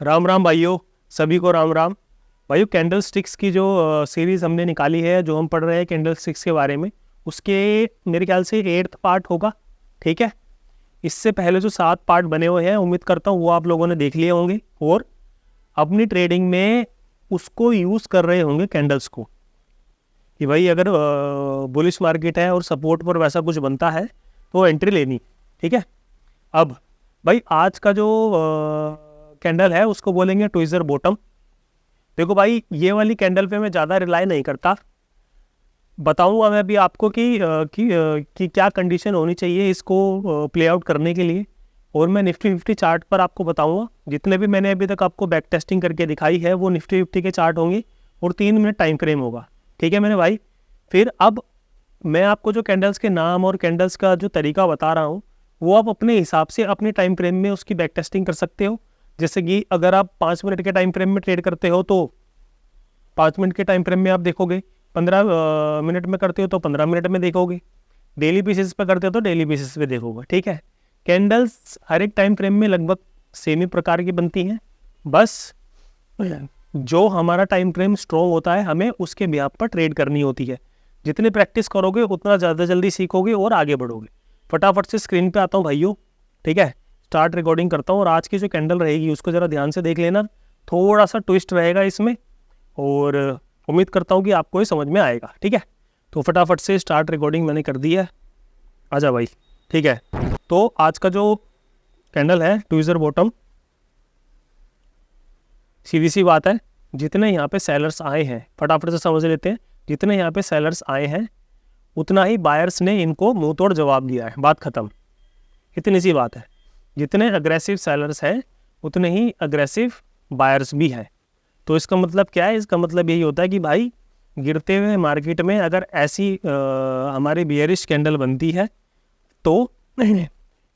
राम राम भाइयों, सभी को राम राम। भाइयों, कैंडल स्टिक्स की जो सीरीज़ हमने निकाली है, जो हम पढ़ रहे हैं कैंडल स्टिक्स के बारे में, उसके मेरे ख्याल से 8th पार्ट होगा। ठीक है, इससे पहले जो 7 पार्ट बने हुए हैं, उम्मीद करता हूँ वो आप लोगों ने देख लिए होंगे और अपनी ट्रेडिंग में उसको यूज़ कर रहे होंगे कैंडल्स को, कि भाई अगर बुलिश मार्केट है और सपोर्ट पर वैसा कुछ बनता है तो एंट्री लेनी। ठीक है, अब भाई आज का जो कैंडल है उसको बोलेंगे ट्विज़र बॉटम। देखो भाई, ये वाली कैंडल पे मैं ज़्यादा रिलाई नहीं करता। बताऊंगा मैं अभी आपको कि क्या कंडीशन होनी चाहिए इसको प्ले आउट करने के लिए, और मैं निफ्टी 50 चार्ट पर आपको बताऊंगा। जितने भी मैंने अभी तक आपको बैक टेस्टिंग करके दिखाई है वो निफ्टी 50 के चार्ट होंगे और 3 मिनट टाइम फ्रेम होगा। ठीक है मेरे भाई, फिर अब मैं आपको जो कैंडल्स के नाम और कैंडल्स का जो तरीका बता रहा हूँ वो आप अपने हिसाब से अपने टाइम फ्रेम में उसकी बैक टेस्टिंग कर सकते हो। जैसे कि अगर आप 5 मिनट के टाइम फ्रेम में ट्रेड करते हो तो 5 मिनट के टाइम फ्रेम में आप देखोगे, 15 मिनट में करते हो तो 15 मिनट में देखोगे, डेली बेसिस पे करते हो तो डेली बेसिस पे देखोगे। ठीक है, कैंडल्स हर एक टाइम फ्रेम में लगभग सेम ही प्रकार की बनती हैं, बस जो हमारा टाइम फ्रेम स्ट्रॉन्ग होता है हमें उसके बिहाफ पर ट्रेड करनी होती है। जितनी प्रैक्टिस करोगे उतना ज़्यादा जल्दी सीखोगे और आगे बढ़ोगे। फटाफट से स्क्रीन पे आता हूँ भाइयों। ठीक है, स्टार्ट रिकॉर्डिंग करता हूँ और आज की जो कैंडल रहेगी उसको ज़रा ध्यान से देख लेना। थोड़ा सा ट्विस्ट रहेगा इसमें और उम्मीद करता हूँ कि आपको ये समझ में आएगा। ठीक है, तो फटाफट से स्टार्ट रिकॉर्डिंग मैंने कर दी है, आजा भाई। ठीक है, तो आज का जो कैंडल है ट्विज़र बॉटम, सीधी सी बात है, जितने यहाँ पे सेलर्स आए हैं फटाफट से समझ लेते हैं। जितने यहाँ पे सेलर्स आए हैं उतना ही बायर्स ने इनको मुंह तोड़ जवाब दिया है, बात खत्म। इतनी सी बात है, जितने अग्रेसिव सेलर्स हैं उतने ही अग्रेसिव बायर्स भी हैं। तो इसका मतलब क्या है? इसका मतलब यही होता है कि भाई गिरते हुए मार्केट में अगर ऐसी हमारी बियरिश कैंडल बनती है तो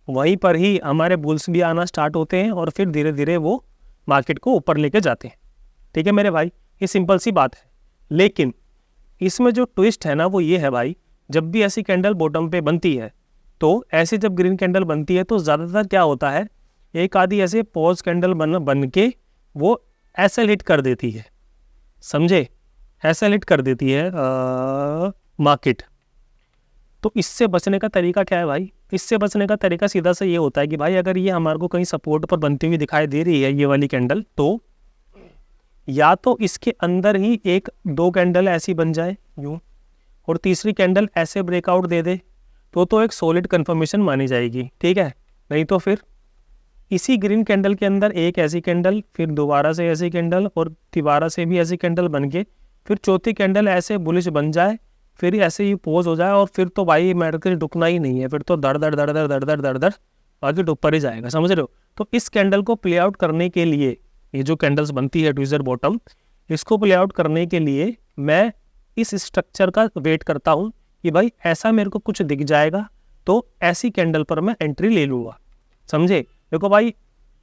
वहीं पर ही हमारे बुल्स भी आना स्टार्ट होते हैं और फिर धीरे धीरे वो मार्केट को ऊपर लेके जाते हैं। ठीक है मेरे भाई, ये सिंपल सी बात है। लेकिन इसमें जो ट्विस्ट है ना वो ये है भाई, जब भी ऐसी कैंडल बॉटम पे बनती है तो ऐसी जब ग्रीन कैंडल बनती है तो ज़्यादातर क्या होता है, एक आधी ऐसे पॉज कैंडल बन के वो एसएल हिट कर देती है, समझे? एसएल हिट कर देती है मार्केट। तो इससे बचने का तरीका क्या है भाई? इससे बचने का तरीका सीधा सा ये होता है कि भाई अगर ये हमारे को कहीं सपोर्ट पर बनती हुई दिखाई दे रही है ये वाली कैंडल, तो या तो इसके अंदर ही 1-2 कैंडल ऐसी बन जाए यूँ और तीसरी कैंडल ऐसे ब्रेकआउट दे दे तो एक सॉलिड कंफर्मेशन मानी जाएगी। ठीक है, नहीं तो फिर इसी ग्रीन कैंडल के अंदर एक ऐसी कैंडल, फिर दोबारा से ऐसी कैंडल और दोबारा से भी ऐसी कैंडल बन के फिर चौथी कैंडल ऐसे बुलिश बन जाए, फिर ऐसे ही पोज हो जाए और फिर तो भाई मार्केट रुकना ही नहीं है, फिर तो दर दर दर दर दर दर दर दर मार्केट ऊपर ही जाएगा, समझ रहे हो? तो इस कैंडल को प्ले आउट करने के लिए, ये जो कैंडल्स बनती है ट्विज़र बॉटम, इसको प्ले आउट करने के लिए मैं इस स्ट्रक्चर का वेट करता हूँ कि भाई ऐसा मेरे को कुछ दिख जाएगा तो ऐसी कैंडल पर मैं एंट्री ले लूँगा, समझे? देखो भाई,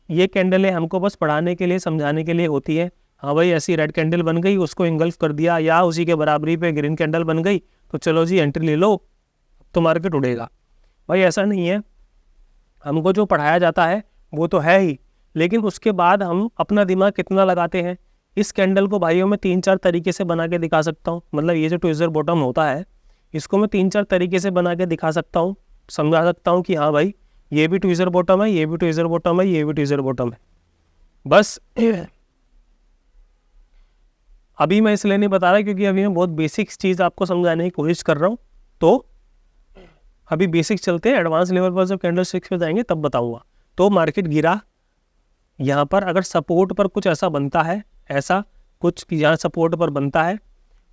ये कैंडलें हमको बस पढ़ाने के लिए, समझाने के लिए होती है। हाँ भाई, ऐसी रेड कैंडल बन गई, उसको इंगल्फ कर दिया, या उसी के बराबरी पे ग्रीन कैंडल बन गई तो चलो जी एंट्री ले लो, तो मार्केट उड़ेगा। भाई ऐसा नहीं है, हमको जो पढ़ाया जाता है वो तो है ही, लेकिन उसके बाद हम अपना दिमाग कितना लगाते हैं। इस कैंडल को भाइयों मैं 3-4 तरीके से बना के दिखा सकता हूँ। मतलब ये जो ट्विज़र बॉटम होता है इसको मैं 3-4 तरीके से बना के दिखा सकता हूँ, समझा सकता हूँ कि हाँ भाई ये भी ट्विज़र बॉटम है, ये भी ट्विज़र बॉटम है, ये भी ट्विज़र बॉटम है। बस अभी मैं इसलिए नहीं बता रहा क्योंकि अभी मैं बहुत बेसिक चीज़ आपको समझाने की कोशिश कर रहा हूँ, तो अभी बेसिक चलते हैं, एडवांस लेवल पर जब कैंडल स्टिक्स पे जाएंगे तब बताऊँगा। तो मार्केट गिरा, यहाँ पर अगर सपोर्ट पर कुछ ऐसा बनता है, ऐसा कुछ यहाँ सपोर्ट पर बनता है।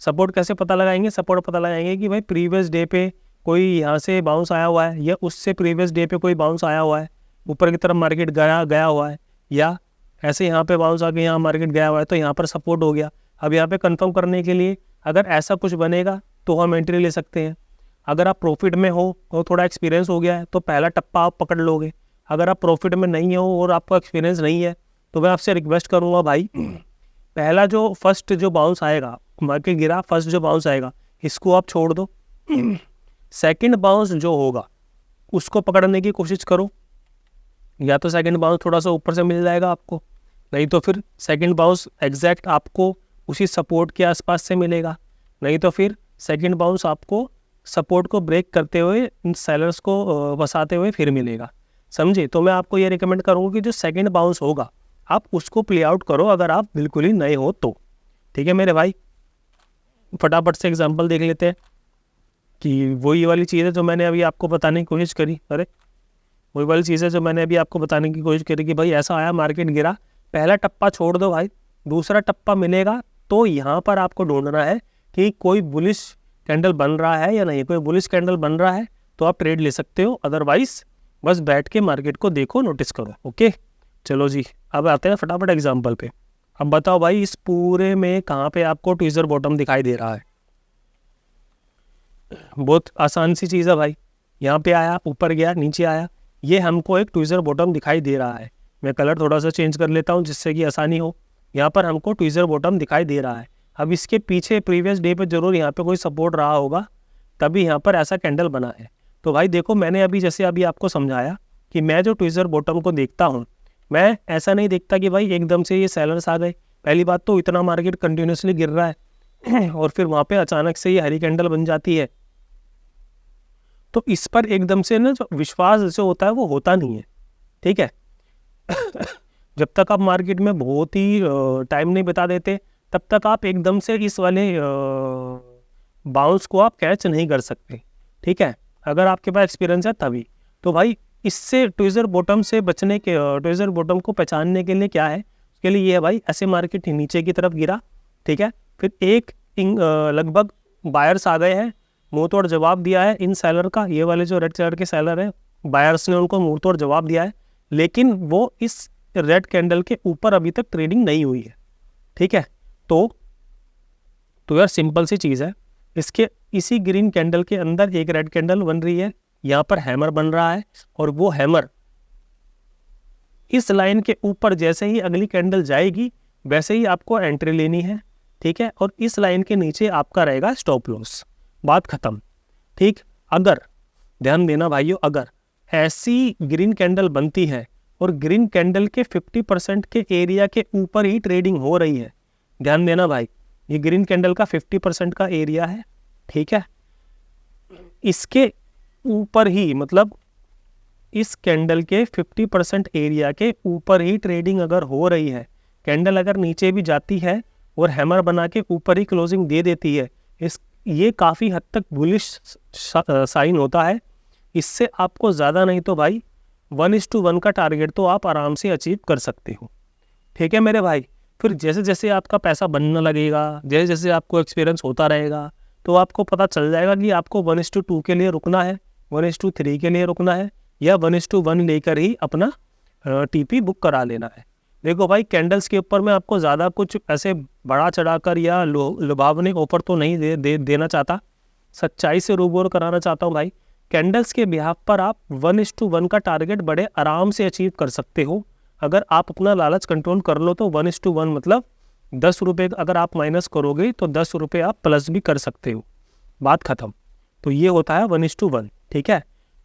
सपोर्ट कैसे पता लगाएंगे? सपोर्ट पता लगाएंगे कि भाई प्रीवियस डे पे कोई यहाँ से बाउंस आया हुआ है या उससे प्रीवियस डे पे कोई बाउंस आया हुआ है, ऊपर की तरफ मार्केट गया हुआ है, या ऐसे यहाँ पे बाउंस आके यहाँ मार्केट गया हुआ है तो यहाँ पर सपोर्ट हो गया। अब यहाँ पे कंफर्म करने के लिए अगर ऐसा कुछ बनेगा तो हम एंट्री ले सकते हैं। अगर आप प्रॉफिट में हो और थोड़ा एक्सपीरियंस हो गया है तो पहला टप्पा आप पकड़ लोगे। अगर आप प्रॉफिट में नहीं हो और आपका एक्सपीरियंस नहीं है तो मैं आपसे रिक्वेस्ट करूँगा भाई, पहला जो फर्स्ट जो बाउंस आएगा, मार्केट गिरा, फर्स्ट जो बाउंस आएगा इसको आप छोड़ दो। सेकंड बाउंस जो होगा उसको पकड़ने की कोशिश करो। या तो सेकंड बाउंस थोड़ा सा ऊपर से मिल जाएगा आपको, नहीं तो फिर सेकंड बाउंस एग्जैक्ट आपको उसी सपोर्ट के आसपास से मिलेगा, नहीं तो फिर सेकंड बाउंस आपको सपोर्ट को ब्रेक करते हुए इन सेलर्स को फंसाते हुए फिर मिलेगा, समझे। तो मैं आपको ये रिकमेंड करूँगा कि जो सेकंड बाउंस होगा आप उसको प्ले आउट करो अगर आप बिल्कुल ही नए हो तो, ठीक है मेरे भाई। फटाफट से एग्जांपल देख लेते हैं कि वही वाली चीज़ है जो मैंने अभी आपको बताने की कोशिश करी, वही वाली चीज़ है जो मैंने अभी आपको बताने की कोशिश करी कि भाई ऐसा आया, मार्केट गिरा, पहला टप्पा छोड़ दो भाई, दूसरा टप्पा मिलेगा तो यहाँ पर आपको ढूंढना है कि कोई बुलिश कैंडल बन रहा है या नहीं। कोई बुलिश कैंडल बन रहा है तो आप ट्रेड ले सकते हो, अदरवाइज बस बैठ के मार्केट को देखो, नोटिस करो। ओके चलो जी, अब आते हैं फटाफट एग्जाम्पल पे। अब बताओ भाई इस पूरे में कहाँ पे आपको ट्विज़र बॉटम दिखाई दे रहा है। बहुत आसान सी चीज़ है भाई, यहाँ पे आया, ऊपर गया, नीचे आया, ये हमको एक ट्विज़र बॉटम दिखाई दे रहा है। मैं कलर थोड़ा सा चेंज कर लेता हूँ जिससे कि आसानी हो। यहाँ पर हमको ट्विज़र बॉटम दिखाई दे रहा है। अब इसके पीछे प्रीवियस डे पे जरूर यहाँ पे कोई सपोर्ट रहा होगा, तभी यहाँ पर ऐसा कैंडल बना है। तो भाई देखो, मैंने अभी आपको समझाया कि मैं जो ट्विज़र बॉटम को देखता हूँ, मैं ऐसा नहीं देखता कि भाई एकदम से ये सेलर्स आ गए। पहली बात तो इतना मार्केट कंटिन्यूसली गिर रहा है और फिर वहाँ पे अचानक से ये हरी कैंडल बन जाती है, तो इस पर एकदम से ना जो विश्वास जैसे होता है वो होता नहीं है, ठीक है। जब तक आप मार्केट में बहुत ही टाइम नहीं बिता देते तब तक आप एकदम से इस वाले बाउंस को आप कैच नहीं कर सकते, ठीक है। अगर आपके पास एक्सपीरियंस है तभी। तो भाई इससे ट्विज़र बॉटम से बचने के, ट्विज़र बॉटम को पहचानने के लिए क्या है, उसके लिए ये है भाई, ऐसे मार्केट नीचे की तरफ गिरा, ठीक है, फिर एक लगभग बायर्स आ गए हैं, मुंह तोड़ जवाब दिया है इन सेलर का। ये वाले जो रेड कलर के सेलर हैं, बायर्स ने उनको मुंह तोड़ जवाब दिया है, लेकिन वो इस रेड कैंडल के ऊपर अभी तक ट्रेडिंग नहीं हुई है, ठीक है। तो यार सिंपल सी चीज़ है, इसके इसी ग्रीन कैंडल के अंदर एक रेड कैंडल बन रही है, यहाँ पर हैमर बन रहा है, और वो हैमर इस लाइन के ऊपर जैसे ही अगली कैंडल जाएगी वैसे ही आपको एंट्री लेनी है, ठीक है। और इस लाइन के नीचे आपका रहेगा स्टॉप लॉस, बात खत्म, ठीक। अगर ध्यान देना भाइयों, अगर ऐसी ग्रीन कैंडल बनती है और ग्रीन कैंडल के 50% के एरिया के ऊपर ही ट्रेडिंग हो रही है, ध्यान देना भाई, ये ग्रीन कैंडल का 50% का एरिया है, ठीक है। इसके ऊपर ही, मतलब इस कैंडल के 50% एरिया के ऊपर ही ट्रेडिंग अगर हो रही है, कैंडल अगर नीचे भी जाती है और हैमर बना के ऊपर ही क्लोजिंग दे देती है, ये काफ़ी हद तक बुलिश साइन होता है। इससे आपको ज़्यादा नहीं तो भाई 1:1 का टारगेट तो आप आराम से अचीव कर सकते हो, ठीक है मेरे भाई। फिर जैसे जैसे आपका पैसा बनने लगेगा, जैसे जैसे आपको एक्सपीरियंस होता रहेगा, तो आपको पता चल जाएगा कि आपको 1:2 के लिए रुकना है, 1:3 के लिए रुकना है, या 1:1 लेकर ही अपना टीपी बुक करा लेना है। देखो भाई, कैंडल्स के ऊपर मैं आपको ज़्यादा कुछ ऐसे बढ़ा चढ़ाकर या लुभावने ऑफर तो नहीं देना चाहता, सच्चाई से रूबरू कराना चाहता हूँ भाई। कैंडल्स के बिहाफ पर आप 1:1 का टारगेट बड़े आराम से अचीव कर सकते हो। अगर आप अपना लालच कंट्रोल कर लो तो 1:1 मतलब 10 रुपये अगर आप माइनस करोगे तो 10 रुपये आप प्लस भी कर सकते हो, बात खत्म। तो ये होता है 1:1, ठीक है।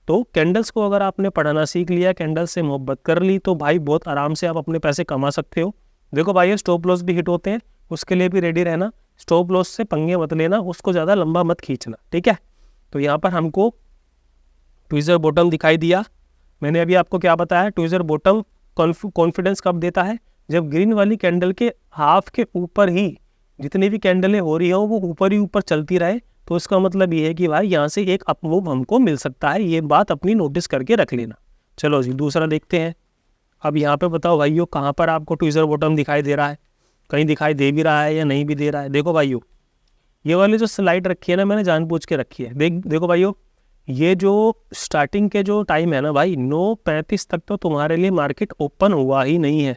तो कैंडल्स को अगर आपने पढ़ाना सीख लिया, कैंडल्स से मोहब्बत कर ली, तो भाई बहुत आराम से आप अपने पैसे कमा सकते हो। देखो भाई, स्टॉप लॉस भी हिट होते हैं, उसके लिए भी रेडी रहना। स्टॉप लॉस से पंगे मत लेना, उसको ज़्यादा लंबा मत खींचना, ठीक है। तो यहाँ पर हमको ट्विज़र बॉटम दिखाई दिया। मैंने अभी आपको क्या बताया, ट्विज़र बॉटम कॉन्फिडेंस कब देता है, जब ग्रीन वाली कैंडल के हाफ के ऊपर ही जितनी भी कैंडलें हो रही हो वो ऊपर ही ऊपर चलती रहे, तो इसका मतलब ये है कि भाई यहाँ से एक अपमूव हमको मिल सकता है। ये बात अपनी नोटिस करके रख लेना। चलो जी, दूसरा देखते हैं। अब यहाँ पे बताओ भाइयों, कहाँ पर आपको ट्विज़र बॉटम दिखाई दे रहा है, कहीं दिखाई दे भी रहा है या नहीं भी दे रहा है। देखो भाइयों, ये वाली जो स्लाइड रखी है ना, मैंने जानबूझ के रखी है। देखो भाइयों, ये जो स्टार्टिंग के जो टाइम है ना भाई, 9:35 तक तो तुम्हारे लिए मार्केट ओपन हुआ ही नहीं है।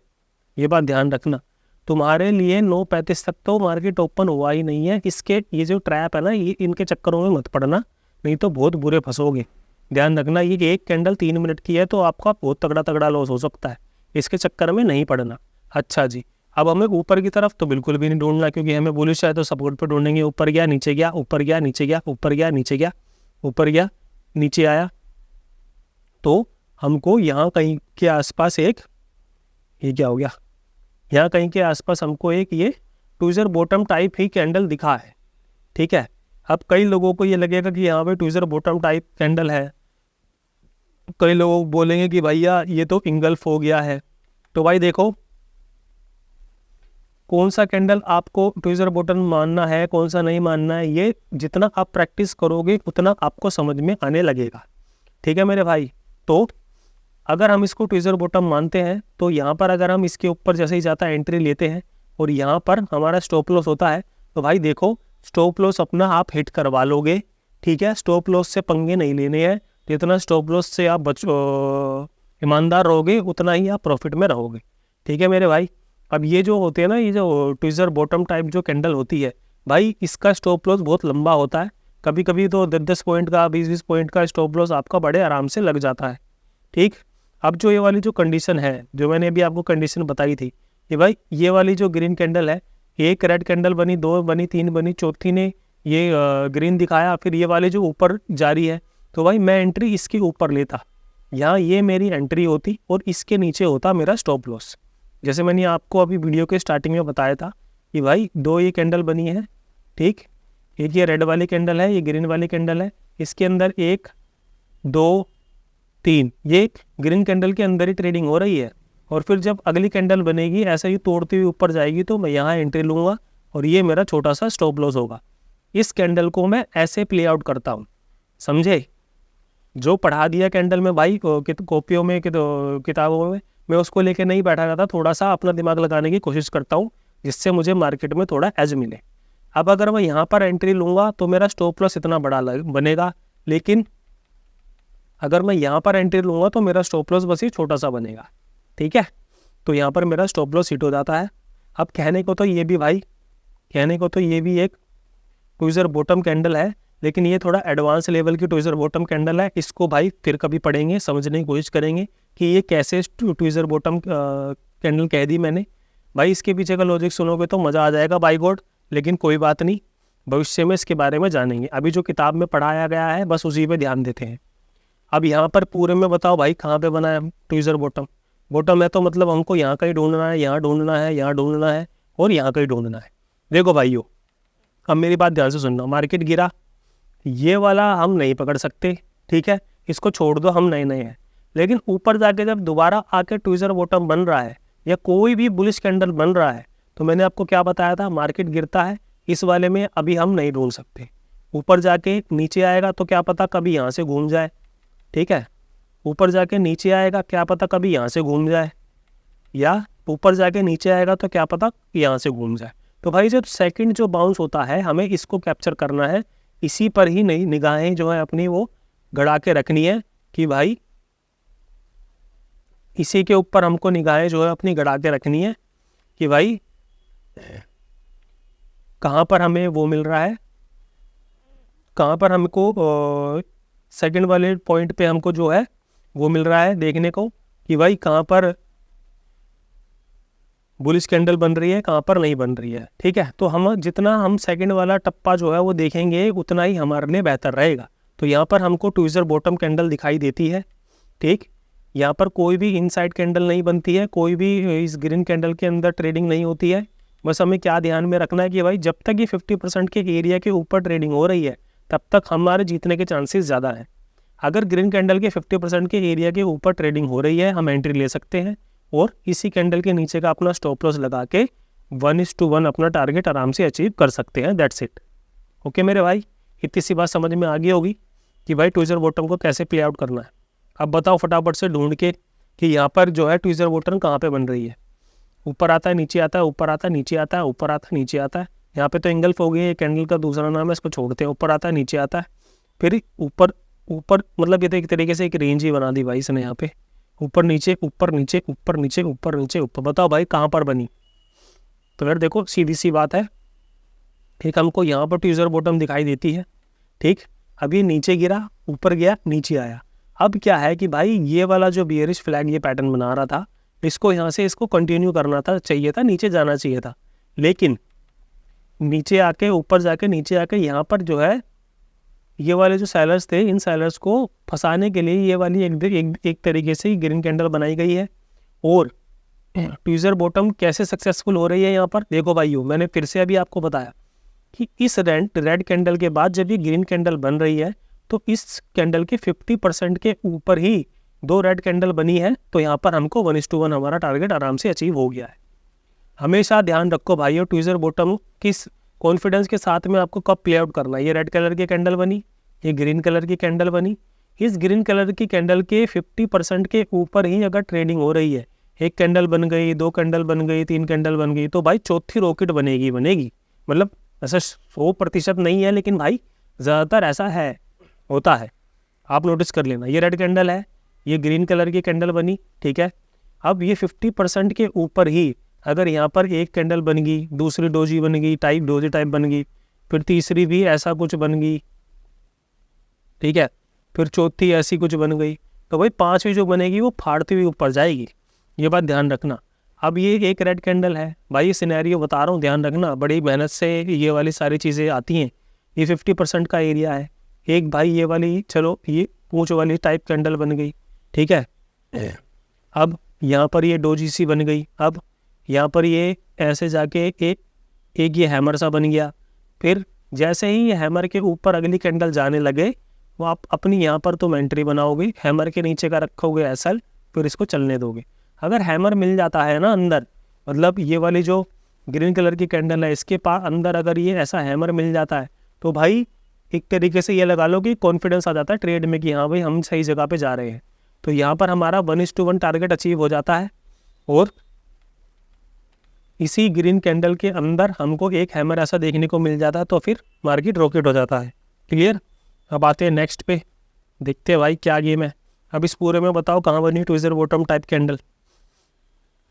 ये बात ध्यान रखना, तुम्हारे लिए 9:35 तक तो मार्केट ओपन हुआ ही नहीं है। इसके ये जो ट्रैप है ना, ये इनके चक्करों में मत पड़ना, नहीं तो बहुत बुरे फंसोगे। ध्यान रखना, ये एक कैंडल 3 मिनट की है तो आपका बहुत तगड़ा लॉस हो सकता है, इसके चक्कर में नहीं पड़ना। अच्छा जी, अब हमें ऊपर की तरफ तो बिल्कुल भी नहीं ढूंढना, क्योंकि हमें बुलिश है तो सपोर्ट पर ढूंढेंगे। ऊपर गया, नीचे गया, ऊपर गया, नीचे गया, ऊपर गया, नीचे गया, ऊपर गया, नीचे आया, तो हमको यहाँ कहीं के आसपास एक, ये क्या हो गया, यहाँ कहीं के आसपास हमको एक ये ट्विज़र बॉटम टाइप ही कैंडल दिखा है, ठीक है। अब कई लोगों को ये लगेगा कि यहाँ पे ट्विज़र बॉटम टाइप कैंडल है, कई लोग बोलेंगे कि भैया ये तो इंगल्फ हो गया है। तो भाई देखो कौन सा कैंडल आपको ट्विज़र बॉटम मानना है, कौन सा नहीं मानना है, ये जितना आप प्रैक्टिस करोगे उतना आपको समझ में आने लगेगा, ठीक है मेरे भाई। तो अगर हम इसको ट्विज़र बॉटम मानते हैं तो यहाँ पर अगर हम इसके ऊपर जैसे ही जाता एंट्री लेते हैं और यहाँ पर हमारा स्टॉप लॉस होता है, तो भाई देखो स्टॉप लॉस अपना आप हिट करवा लोगे, ठीक है। स्टॉप लॉस से पंगे नहीं लेने हैं, जितना स्टॉप लॉस से आप ईमानदार रहोगे उतना ही आप प्रॉफिट में रहोगे, ठीक है मेरे भाई। अब ये जो होते हैं ना, ये जो ट्विज़र बॉटम टाइप जो कैंडल होती है भाई, इसका स्टॉप लॉस बहुत लंबा होता है, कभी कभी तो 10-10 पॉइंट का 20-20 पॉइंट का स्टॉप लॉस आपका बड़े आराम से लग जाता है, ठीक। अब जो ये वाली जो कंडीशन है, जो मैंने अभी आपको कंडीशन बताई थी कि भाई ये वाली जो ग्रीन कैंडल है, एक रेड कैंडल बनी, 2 बनी, 3 बनी, चौथी ने ये ग्रीन दिखाया, फिर ये वाले जो ऊपर जारी है, तो भाई मैं एंट्री इसके ऊपर लेता, यहाँ ये मेरी एंट्री होती और इसके नीचे होता मेरा स्टॉप लॉस। जैसे मैंने आपको अभी वीडियो के स्टार्टिंग में बताया था कि भाई 2 ये कैंडल बनी है, ठीक, एक ये रेड वाली कैंडल है, ये ग्रीन वाली कैंडल है, इसके अंदर 1 2 3 ये ग्रीन कैंडल के अंदर ही ट्रेडिंग हो रही है, और फिर जब अगली कैंडल बनेगी ऐसे ही तोड़ती हुई ऊपर जाएगी तो मैं यहाँ एंट्री लूँगा और ये मेरा छोटा सा स्टॉप लॉस होगा। इस कैंडल को मैं ऐसे प्ले आउट करता हूँ, समझे। जो पढ़ा दिया कैंडल में भाई कॉपियों में किताबों में, मैं उसको लेके नहीं बैठा रहता, थोड़ा सा अपना दिमाग लगाने की कोशिश करता हूँ जिससे मुझे मार्केट में थोड़ा एज मिले। अब अगर मैं यहाँ पर एंट्री लूँगा तो मेरा स्टॉप लॉस इतना बड़ा बनेगा, लेकिन अगर मैं यहाँ पर एंट्री लूँगा तो मेरा स्टॉप लॉस बस ही छोटा सा बनेगा, ठीक है। तो यहाँ पर मेरा स्टॉप लॉस हिट हो जाता है। अब कहने को तो ये भी भाई, कहने को तो ये भी एक ट्विज़र बॉटम कैंडल है, लेकिन ये थोड़ा एडवांस लेवल की ट्विज़र बॉटम कैंडल है। इसको भाई फिर कभी पढ़ेंगे, समझने की कोशिश करेंगे कि ये कैसे ट्विज़र बॉटम कैंडल कह दी मैंने। भाई इसके पीछे का लॉजिक सुनोगे तो मज़ा आ जाएगा बाई गॉड, लेकिन कोई बात नहीं, भविष्य में इसके बारे में जानेंगे। अभी जो किताब में पढ़ाया गया है बस उसी पे ध्यान देते हैं। अब यहाँ पर पूरे में बताओ भाई कहाँ पे बना है ट्विज़र बॉटम। बॉटम है तो मतलब हमको यहाँ कहीं ढूंढना है, यहाँ ढूंढना है, यहाँ ढूंढना है और यहाँ कहीं ढूंढना है। देखो भाइयों, अब मेरी बात ध्यान से सुनना। मार्केट गिरा, ये वाला हम नहीं पकड़ सकते, ठीक है, इसको छोड़ दो, हम नए हैं। लेकिन ऊपर जाके जब दोबारा आके ट्विज़र बॉटम बन रहा है या कोई भी बुलिश कैंडल बन रहा है, तो मैंने आपको क्या बताया था, मार्केट गिरता है, इस वाले में अभी हम नहीं ढूंढ सकते। ऊपर जाके नीचे आएगा तो क्या पता कभी यहाँ से घूम जाए, ठीक है। ऊपर जाके नीचे आएगा, क्या पता कभी यहाँ से घूम जाए, या ऊपर जाके नीचे आएगा तो क्या पता यहाँ से घूम जाए। तो भाई जब सेकंड जो बाउंस होता है हमें इसको कैप्चर करना है, इसी पर ही नहीं निगाहें जो है अपनी वो गड़ा के रखनी है कि भाई इसी के ऊपर हमको निगाहें जो है अपनी गड़ा के रखनी है कि भाई कहाँ पर हमें वो मिल रहा है, कहाँ पर हमको सेकंड वाले पॉइंट पे हमको जो है वो मिल रहा है देखने को कि भाई कहाँ पर बुलिश कैंडल बन रही है, कहाँ पर नहीं बन रही है, ठीक है। तो हम जितना हम सेकंड वाला टप्पा जो है वो देखेंगे उतना ही हमारे लिए बेहतर रहेगा। तो यहाँ पर हमको ट्विज़र बॉटम कैंडल दिखाई देती है, ठीक। यहाँ पर कोई भी इनसाइड कैंडल नहीं बनती है, कोई भी इस ग्रीन कैंडल के अंदर ट्रेडिंग नहीं होती है। बस हमें क्या ध्यान में रखना है कि भाई जब तक ये 50% के एरिया के ऊपर ट्रेडिंग हो रही है तब तक हमारे जीतने के चांसेस ज़्यादा हैं। अगर ग्रीन कैंडल के 50% के एरिया के ऊपर ट्रेडिंग हो रही है हम एंट्री ले सकते हैं और इसी कैंडल के नीचे का अपना स्टॉप लॉस लगा के 1:1 अपना टारगेट आराम से अचीव कर सकते हैं। That's it. ओके मेरे भाई, इतनी सी बात समझ में आ गई होगी कि भाई ट्विज़र बॉटम को कैसे प्ले आउट करना है। अब बताओ फटाफट से ढूंढ के कि यहाँ पर जो है ट्विज़र बॉटम कहाँ पे बन रही है। ऊपर आता है, नीचे आता है, ऊपर आता है, नीचे आता है, ऊपर आता है, नीचे आता है। यहाँ पे तो एंगल्फ हो गई है, कैंडल का दूसरा नाम है, इसको छोड़ते हैं। ऊपर आता है, नीचे आता है, फिर ऊपर ऊपर, मतलब ये तो एक तरीके से एक रेंज ही बना दी भाई इसने। यहाँ पे ऊपर नीचे, ऊपर नीचे, ऊपर नीचे, ऊपर नीचे, ऊपर। बताओ भाई कहाँ पर बनी। तो यार देखो सीधी सी बात है, ठीक, हमको यहाँ पर ट्विज़र बॉटम दिखाई देती है, ठीक। अभी नीचे गिरा, ऊपर गया, नीचे आया। अब क्या है कि भाई ये वाला जो बियरिश फ्लैग ये पैटर्न बना रहा था, इसको यहाँ से इसको कंटिन्यू करना था, चाहिए था, नीचे जाना चाहिए था, लेकिन नीचे आके, ऊपर जाके, नीचे आके यहाँ पर जो है ये वाले जो सेलर्स थे, इन सेलर्स को फंसाने के लिए ये वाली एक तरीके से ग्रीन कैंडल बनाई गई है। और ट्विज़र बॉटम कैसे सक्सेसफुल हो रही है यहाँ पर? देखो भाइयों, मैंने फिर से अभी आपको बताया कि इस रेड कैंडल के बाद जब ये ग्रीन कैंडल बन रही है तो इस कैंडल के 50% के ऊपर ही 2 रेड कैंडल बनी है, तो यहाँ पर हमको 1:1 हमारा टारगेट आराम से अचीव हो गया है। हमेशा ध्यान रखो भाइयों, ट्विज़र बॉटम किस कॉन्फिडेंस के साथ में आपको कब प्ले आउट करना है। ये रेड कलर की कैंडल बनी, ये ग्रीन कलर की कैंडल बनी, इस ग्रीन कलर की कैंडल के 50% के ऊपर ही अगर ट्रेडिंग हो रही है, एक कैंडल बन गई, 2 कैंडल बन गई, 3 कैंडल बन गई, तो भाई चौथी रॉकेट बनेगी। मतलब ऐसा 100% नहीं है, लेकिन भाई ज़्यादातर ऐसा है, होता है। आप नोटिस कर लेना, ये रेड कैंडल है, ये ग्रीन कलर की कैंडल बनी, ठीक है। अब ये 50% के ऊपर ही अगर यहाँ पर एक कैंडल बन गई, दूसरी डोजी बन गई, डोजी टाइप बन गई, फिर तीसरी भी ऐसा कुछ बन गई, ठीक है, फिर चौथी ऐसी कुछ बन गई, तो भाई पांचवी जो बनेगी वो फाड़ती हुई ऊपर जाएगी। ये बात ध्यान रखना। अब ये एक रेड कैंडल है भाई, ये सिनेरियो बता रहा हूँ, ध्यान रखना, बड़ी मेहनत से ये वाली सारी चीज़ें आती हैं। ये 50% का एरिया है। एक भाई ये वाली, चलो ये पूंछ वाली टाइप कैंडल बन गई, ठीक है। अब यहाँ पर ये डोजी सी बन गई, अब यहाँ पर ये ऐसे जाके एक ये हैमर सा बन गया। फिर जैसे ही ये हैमर के ऊपर अगली कैंडल जाने लगे, वो आप अपनी यहाँ पर तुम एंट्री बनाओगे, हैमर के नीचे का रखोगे एसएल, फिर इसको चलने दोगे। अगर हैमर मिल जाता है ना अंदर, मतलब ये वाली जो ग्रीन कलर की कैंडल है, इसके पास अंदर अगर ये ऐसा हैमर मिल जाता है, तो भाई एक तरीके से ये लगा लो कि कॉन्फिडेंस आ जाता है ट्रेड में कि हाँ भाई हम सही जगह पे जा रहे हैं। तो यहाँ पर हमारा 1:1 टारगेट अचीव हो जाता है, और इसी ग्रीन कैंडल के अंदर हमको एक हैमर ऐसा देखने को मिल जाता है, तो फिर मार्केट रॉकेट हो जाता है। क्लियर? अब आते हैं नेक्स्ट पे, देखते हैं भाई क्या गेम है। अब इस पूरे में बताओ कहाँ बनी ट्विज़र बॉटम टाइप कैंडल?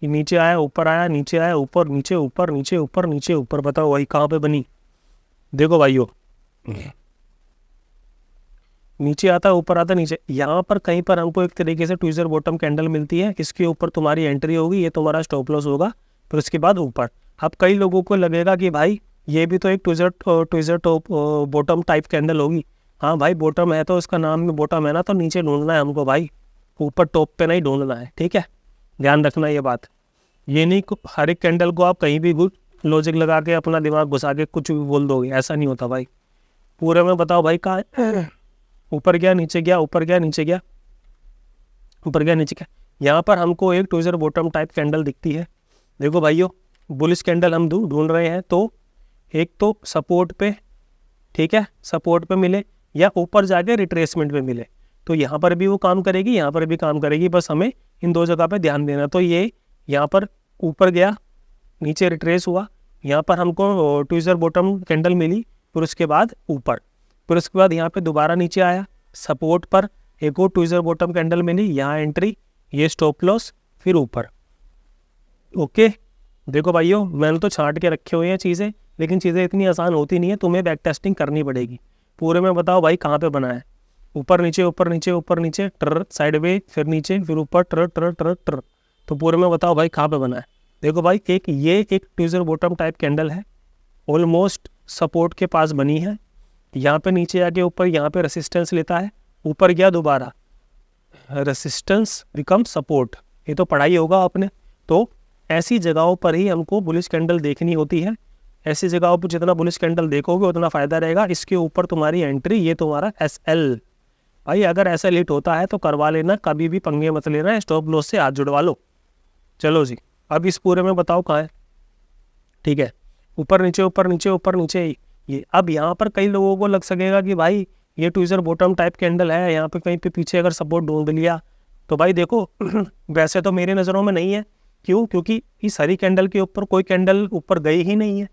नीचे आया, ऊपर आया, नीचे आया, ऊपर, नीचे, ऊपर, नीचे, ऊपर, नीचे, ऊपर, बताओ भाई कहाँ पे बनी? देखो भाइयों, नीचे आता, ऊपर आता, नीचे, यहाँ पर कहीं पर हमको एक तरीके से ट्विज़र बॉटम कैंडल मिलती है। इसके ऊपर तुम्हारी एंट्री होगी, ये तुम्हारा स्टॉप लॉस होगा, फिर उसके बाद ऊपर। अब कई लोगों को लगेगा कि भाई ये भी तो एक tweezer top bottom type candle होगी। हाँ भाई, बॉटम है तो इसका नाम भी बॉटम है ना, तो नीचे ढूंढना है हमको भाई, ऊपर टॉप पे नहीं ढूंढना है, ठीक है। ध्यान रखना ये बात। ये नहीं हर एक कैंडल को आप कहीं भी लॉजिक लगा के अपना दिमाग घुसा के कुछ भी बोल दोगे, ऐसा नहीं होता भाई। पूरे में बताओ भाई कहाँ, ऊपर गया, नीचे गया, ऊपर गया, नीचे गया, ऊपर गया, नीचे गया। यहाँ पर हमको एक ट्विज़र बॉटम टाइप कैंडल दिखती है। देखो भाइयों, बुलिश कैंडल हम ढूंढ रहे हैं, तो एक तो सपोर्ट पे, ठीक है, सपोर्ट पे मिले या ऊपर जाके रिट्रेसमेंट पे मिले, तो यहाँ पर भी वो काम करेगी, यहाँ पर भी काम करेगी, बस हमें इन दो जगह पे ध्यान देना। तो ये यहाँ पर ऊपर गया, नीचे रिट्रेस हुआ, यहाँ पर हमको ट्विज़र बॉटम कैंडल मिली, फिर उसके बाद ऊपर, फिर उसके बाद यहाँ पे दोबारा नीचे आया, सपोर्ट पर एक और ट्विज़र बॉटम कैंडल मिली, यहाँ एंट्री, ये स्टॉप लॉस, फिर ऊपर। ओके, देखो भाइयों, मैंने तो छांट के रखे हुए हैं चीज़ें, लेकिन चीज़ें इतनी आसान होती नहीं है, तुम्हें बैक टेस्टिंग करनी पड़ेगी। पूरे में बताओ भाई कहाँ पे बना है? ऊपर नीचे, ऊपर नीचे, ऊपर नीचे, टर साइडवे, फिर नीचे, फिर ऊपर, टर टर टर टर। तो पूरे में बताओ भाई कहाँ पे बना है? देखो भाई, ये एक ट्विज़र बॉटम टाइप कैंडल है, ऑलमोस्ट सपोर्ट के पास बनी है। यहाँ पे नीचे आके ऊपर यहाँ पे रेसिस्टेंस लेता है, ऊपर गया दोबारा, रेसिस्टेंस बिकम सपोर्ट। ये तो पढ़ाई होगा आपने। तो ऐसी जगहों पर ही हमको बुलिश कैंडल देखनी होती है। ऐसी जगहों पर जितना बुलिश कैंडल देखोगे उतना फ़ायदा रहेगा। इसके ऊपर तुम्हारी एंट्री, ये तुम्हारा SL। भाई अगर ऐसा हिट होता है तो करवा लेना, कभी भी पंगे मत लेना, स्टॉप लॉस से हाथ जुड़वा लो। चलो जी, अब इस पूरे में बताओ कहाँ है? ठीक है, ऊपर नीचे, ऊपर नीचे, ऊपर नीचे, ये। अब यहाँ पर कई लोगों को लग सकेगा कि भाई ये ट्विज़र बॉटम टाइप कैंडल है, यहाँ पे कहीं पे पीछे अगर सपोर्ट ढूंढ लिया, तो भाई देखो वैसे तो मेरे नज़रों में नहीं है। क्यों? क्योंकि इस हरी कैंडल के ऊपर कोई कैंडल ऊपर गई ही नहीं है।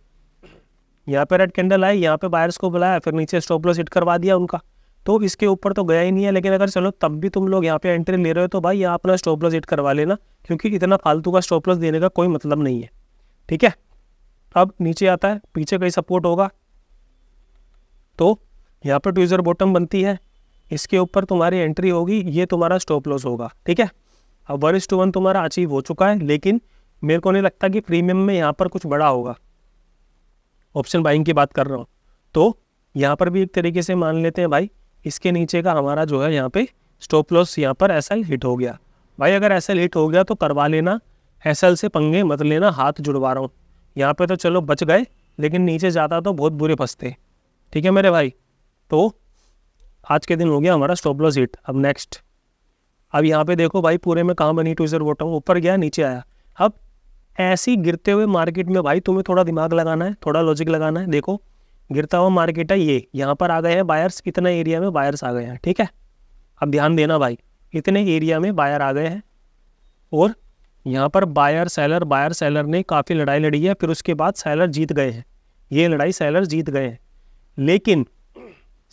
यहाँ पे रेड कैंडल आई, यहाँ पे बायर्स को बुलाया, फिर नीचे स्टॉप लॉस हिट करवा दिया उनका, तो इसके ऊपर तो गया ही नहीं है। लेकिन अगर चलो तब भी तुम लोग यहाँ पे एंट्री ले रहे हो, तो भाई यहाँ अपना स्टॉप लॉस हिट करवा लेना, क्योंकि इतना फालतू का स्टॉप लॉस देने का कोई मतलब नहीं है, ठीक है। अब नीचे आता है, पीछे कहीं सपोर्ट होगा, तो यहाँ पर ट्विज़र बॉटम बनती है, इसके ऊपर तुम्हारी एंट्री होगी, ये तुम्हारा स्टॉप लॉस होगा, ठीक है। अब 1:1 तुम्हारा अचीव हो चुका है, लेकिन मेरे को नहीं लगता कि प्रीमियम में यहाँ पर कुछ बड़ा होगा। ऑप्शन बाइंग की बात कर रहा हूँ, तो यहाँ पर भी एक तरीके से मान लेते हैं भाई, इसके नीचे का हमारा जो है यहाँ पे स्टॉप लॉस यहाँ पर SL हिट हो गया। भाई अगर SL हिट हो गया तो करवा लेना, एसएल से पंगे मत लेना, हाथ जुड़वा रहा हूँ। यहाँ पे तो चलो बच गए, लेकिन नीचे जाता तो बहुत बुरे फंसते। ठीक है मेरे भाई, तो आज के दिन हो गया हमारा स्टॉप लॉस हिट। अब नेक्स्ट, अब यहाँ पे देखो भाई पूरे में कहाँ बनी ट्विज़र बॉटम, ऊपर गया नीचे आया। अब ऐसी गिरते हुए मार्केट में भाई तुम्हें थोड़ा दिमाग लगाना है, थोड़ा लॉजिक लगाना है। देखो गिरता हुआ मार्केट है, ये यहाँ पर आ गए हैं बायर्स, इतना एरिया में बायर्स आ गए हैं। ठीक है, अब ध्यान देना भाई, इतने एरिया में बायर आ गए हैं और यहाँ पर बायर सेलर ने काफ़ी लड़ाई लड़ी है, फिर उसके बाद सेलर जीत गए हैं। ये लड़ाई सेलर जीत गए हैं, लेकिन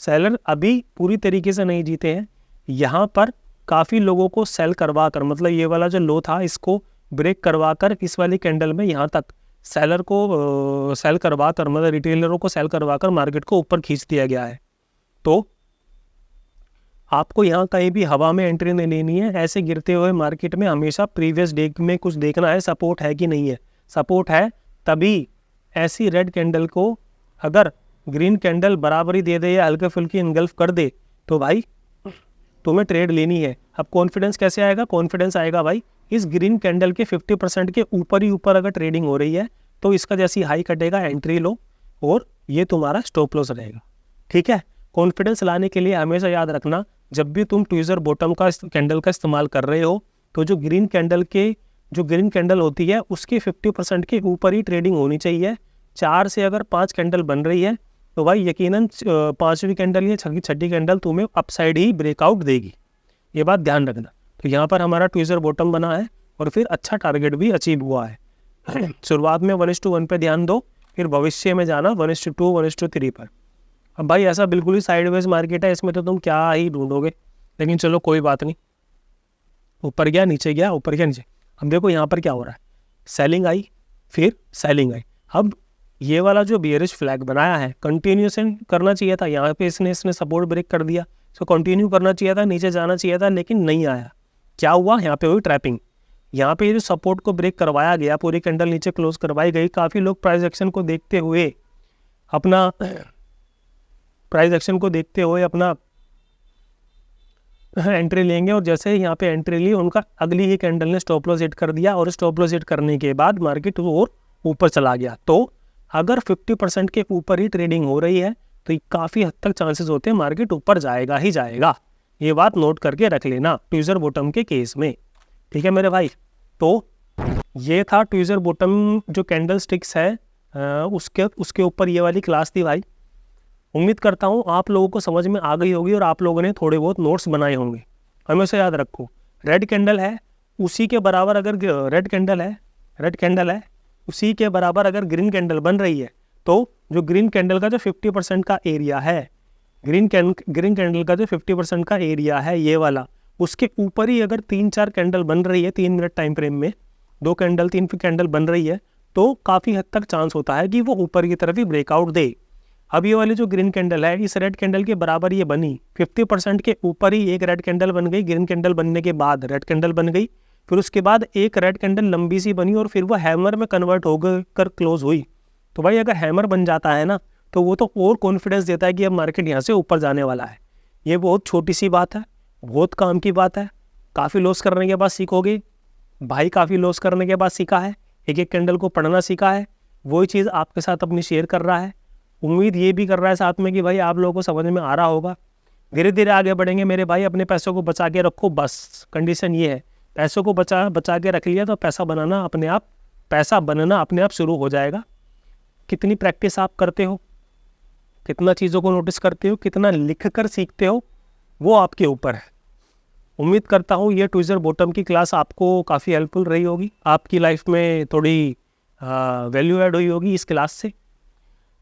सेलर अभी पूरी तरीके से नहीं जीते हैं। यहाँ पर काफ़ी लोगों को सेल करवा कर, मतलब ये वाला जो लो था इसको ब्रेक करवा कर इस वाली कैंडल में यहाँ तक सेलर को सेल करवा कर, मतलब रिटेलरों को सेल करवा कर मार्केट को ऊपर खींच दिया गया है। तो आपको यहाँ कहीं भी हवा में एंट्री नहीं लेनी है। ऐसे गिरते हुए मार्केट में हमेशा प्रीवियस डे में कुछ देखना है, सपोर्ट है कि नहीं है। सपोर्ट है तभी ऐसी रेड कैंडल को अगर ग्रीन कैंडल बराबरी दे दे या हल्के फुल्की इनगल्फ कर दे तो भाई तुम्हें ट्रेड लेनी है। अब कॉन्फिडेंस कैसे आएगा? कॉन्फिडेंस आएगा भाई इस ग्रीन कैंडल के 50% के ऊपर ही ऊपर अगर ट्रेडिंग हो रही है तो इसका जैसी हाई कटेगा एंट्री लो और ये तुम्हारा स्टॉप लॉस रहेगा। ठीक है, कॉन्फिडेंस लाने के लिए हमेशा याद रखना, जब भी तुम ट्विज़र बॉटम का कैंडल का इस्तेमाल कर रहे हो तो जो ग्रीन कैंडल होती है उसके 50% के ऊपर ही ट्रेडिंग होनी चाहिए। 4 से अगर 5 कैंडल बन रही है तो भाई यकीनन 5वीं कैंडल या छठी कैंडल तुम्हें अपसाइड ही ब्रेकआउट देगी, ये बात ध्यान रखना। तो यहाँ पर हमारा ट्विज़र बॉटम बना है और फिर अच्छा टारगेट भी अचीव हुआ है। शुरुआत में 1:1 पे ध्यान दो, फिर भविष्य में जाना 1:2 1:3 पर। अब भाई ऐसा बिल्कुल ही साइडवेज मार्केट है, इसमें तो तुम क्या ही ढूंढोगे, लेकिन चलो कोई बात नहीं। ऊपर गया नीचे गया, ऊपर गया नीचे। अब देखो यहाँ पर क्या हो रहा है, सेलिंग आई फिर सेलिंग आई। अब ये वाला जो बियरिश फ्लैग बनाया है कंटिन्यूएशन करना चाहिए था, यहाँ पे इसने सपोर्ट ब्रेक कर दिया, इसको कंटिन्यू करना चाहिए था, नीचे जाना चाहिए था, लेकिन नहीं आया। क्या हुआ? यहाँ पे हुई ट्रैपिंग। यहाँ पे जो सपोर्ट को ब्रेक करवाया गया, पूरी कैंडल नीचे क्लोज करवाई गई। काफ़ी लोग प्राइस एक्शन को देखते हुए अपना एंट्री लेंगे और जैसे ही यहाँ पे एंट्री ली उनका अगली ही कैंडल ने स्टॉप लॉस हिट कर दिया और स्टॉप लॉस हिट करने के बाद मार्केट और ऊपर चला गया। तो अगर 50% के ऊपर ही ट्रेडिंग हो रही है तो काफ़ी हद तक चांसेस होते हैं मार्केट ऊपर जाएगा ही जाएगा। ये बात नोट करके रख लेना ट्विज़र बॉटम के केस में। ठीक है मेरे भाई, तो ये था ट्विज़र बॉटम जो कैंडल स्टिक्स है उसके ऊपर ये वाली क्लास थी भाई। उम्मीद करता हूँ आप लोगों को समझ में आ गई होगी और आप लोगों ने थोड़े बहुत नोट्स बनाए होंगे। हमेशा याद रखो, रेड कैंडल है उसी के बराबर अगर रेड कैंडल है उसी के बराबर अगर ग्रीन कैंडल बन रही है तो जो ग्रीन कैंडल का जो 50% का एरिया है, ग्रीन कैंडल का जो 50% का एरिया है ये वाला, उसके ऊपर ही अगर 3-4 कैंडल बन रही है 3 मिनट टाइम फ्रेम में, 2 कैंडल 3 कैंडल बन रही है तो काफ़ी हद तक चांस होता है कि वो ऊपर की तरफ ही ब्रेकआउट दे। अब ये वाली जो ग्रीन कैंडल है इस रेड कैंडल के बराबर ये बनी, 50% के ऊपर ही एक रेड कैंडल बन गई, ग्रीन कैंडल बनने के बाद रेड कैंडल बन गई, फिर उसके बाद एक रेड कैंडल लंबी सी बनी और फिर वो हैमर में कन्वर्ट होकर क्लोज हुई। तो भाई अगर हैमर बन जाता है ना तो वो तो और कॉन्फिडेंस देता है कि अब मार्केट यहाँ से ऊपर जाने वाला है। ये बहुत छोटी सी बात है, बहुत काम की बात है। काफ़ी लॉस करने के बाद सीखोगे भाई, काफ़ी लॉस करने के बाद सीखा है, एक एक कैंडल को पढ़ना सीखा है, वही चीज़ आपके साथ अपनी शेयर कर रहा है। उम्मीद ये भी कर रहा है साथ में कि भाई आप लोगों को समझ में आ रहा होगा। धीरे धीरे आगे बढ़ेंगे मेरे भाई, अपने पैसों को बचा के रखो, बस कंडीशन ये है। पैसों को बचा के रख लिया तो पैसा बनना अपने आप शुरू हो जाएगा। कितनी प्रैक्टिस आप करते हो, कितना चीज़ों को नोटिस करते हो, कितना लिख कर सीखते हो, वो आपके ऊपर है। उम्मीद करता हूँ ये ट्विज़र बॉटम की क्लास आपको काफ़ी हेल्पफुल रही होगी, आपकी लाइफ में थोड़ी वैल्यू ऐड हुई होगी इस क्लास से।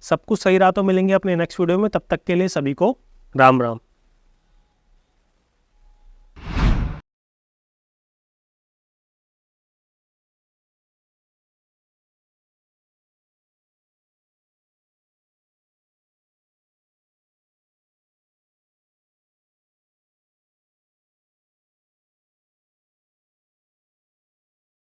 सब कुछ सही रहा तो मिलेंगे अपने नेक्स्ट वीडियो में, तब तक के लिए सभी को राम राम।